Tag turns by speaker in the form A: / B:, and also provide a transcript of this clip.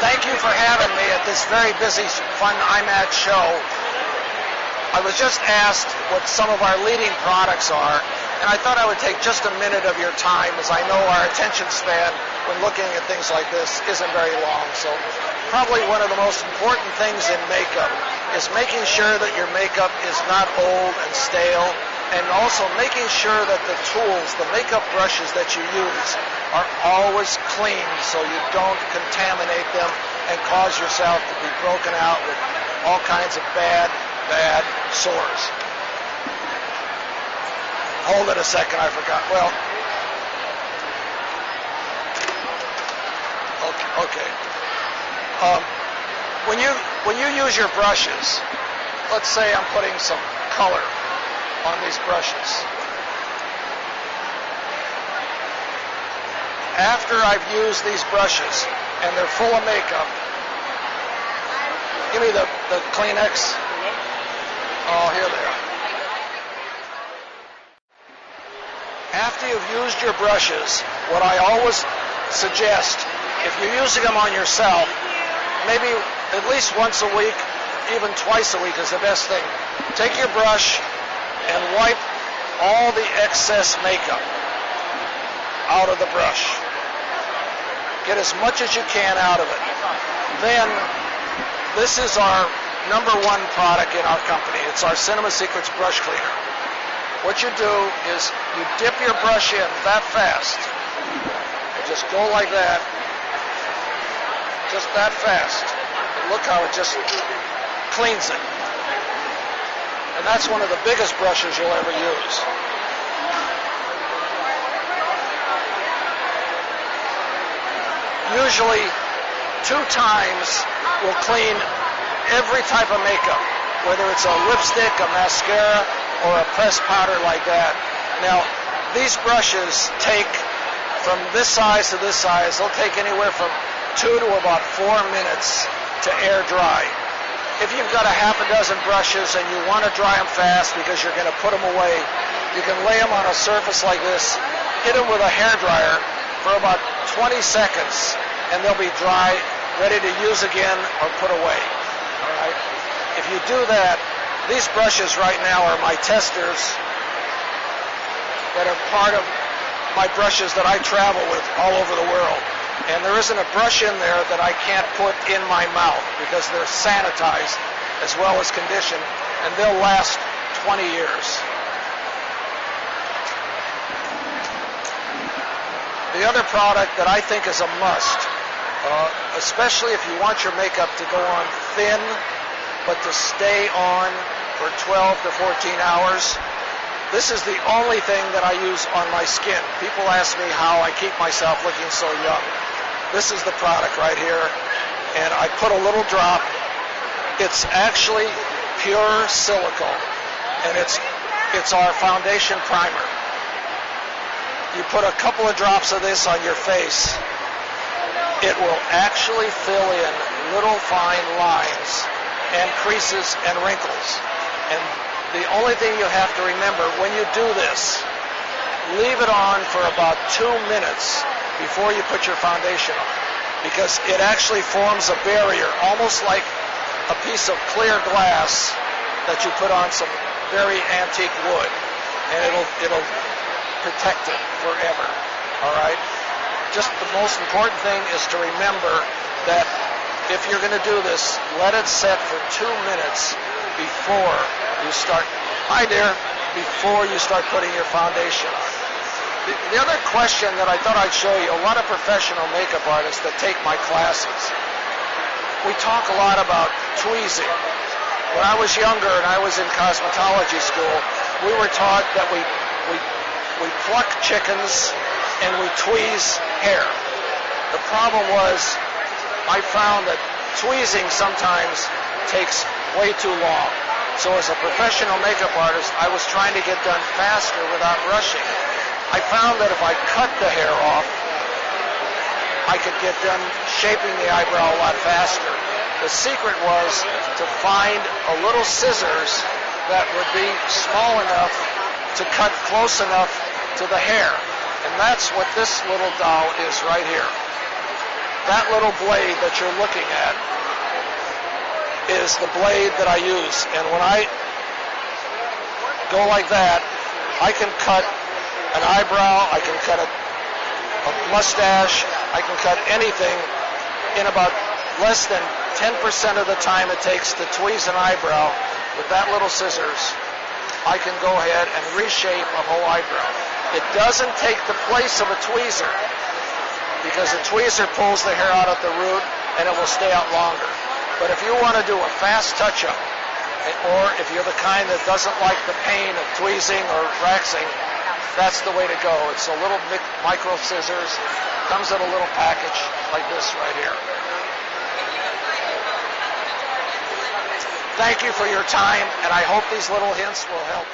A: Thank you for having me at this very busy, fun IMATS show. I was just asked what some of our leading products are, and I thought I would take just a minute of your time, as I know our attention span when looking at things like this isn't very long. So probably one of the most important things in makeup is making sure that your makeup is not old and stale, and also making sure that the tools, the makeup brushes that you use, are always clean so you don't contaminate them and cause yourself to be broken out with all kinds of bad sores. Hold it a second, I forgot. Well, okay. When you use your brushes, let's say I'm putting some color on these brushes. After I've used these brushes and they're full of makeup, give me the Kleenex. Oh, here they are. After you've used your brushes, what I always suggest, if you're using them on yourself, maybe at least once a week, even twice a week is the best thing. Take your brush and wipe all the excess makeup out of the brush. Get as much as you can out of it. Then, this is our #1 product in our company. It's our Cinema Secrets brush cleaner. What you do is you dip your brush in that fast. You just go like that. Just that fast. And look how it just cleans it. And that's one of the biggest brushes you'll ever use. Usually 2 times will clean every type of makeup, whether it's a lipstick, a mascara, or a pressed powder like that. Now, these brushes take from this size to this size, they'll take anywhere from 2 to about 4 minutes to air dry. If you've got a half a dozen brushes and you want to dry them fast because you're going to put them away, you can lay them on a surface like this, hit them with a hairdryer for about 20 seconds, and they'll be dry, ready to use again or put away. All right? If you do that, these brushes right now are my testers that are part of my brushes that I travel with all over the world. And there isn't a brush in there that I can't put in my mouth because they're sanitized as well as conditioned, and they'll last 20 years. The other product that I think is a must, especially if you want your makeup to go on thin, but to stay on for 12 to 14 hours, this is the only thing that I use on my skin. People ask me how I keep myself looking so young. This is the product right here, and I put a little drop. It's actually pure silicone, and it's our foundation primer. You put a couple of drops of this on your face, it will actually fill in little fine lines and creases and wrinkles. And the only thing you have to remember when you do this, leave it on for about 2 minutes before you put your foundation on, because it actually forms a barrier, almost like a piece of clear glass that you put on some very antique wood, and it'll protect it forever. All right? Just the most important thing is to remember that if you're going to do this, let it set for 2 minutes before you start. Hi there. Before you start putting your foundation on. The other question that I thought I'd show you, a lot of professional makeup artists that take my classes, we talk a lot about tweezing. When I was younger and I was in cosmetology school, we were taught that we pluck chickens and we tweeze hair. The problem was I found that tweezing sometimes takes way too long. So as a professional makeup artist, I was trying to get done faster without rushing. I found that if I cut the hair off, I could get done shaping the eyebrow a lot faster. The secret was to find a little scissors that would be small enough to cut close enough to the hair. And that's what this little doll is right here. that little blade that you're looking at is the blade that I use. And when I go like that, I can cut an eyebrow, I can cut a mustache, I can cut anything in about less than 10% of the time it takes to tweeze an eyebrow. With that little scissors, I can go ahead and reshape a whole eyebrow. It doesn't take the place of a tweezer, because a tweezer pulls the hair out at the root and it will stay out longer. But if you want to do a fast touch-up, or if you're the kind that doesn't like the pain of tweezing or waxing, that's the way to go. It's a little micro scissors, comes in a little package like this right here. Thank you for your time, and I hope these little hints will help.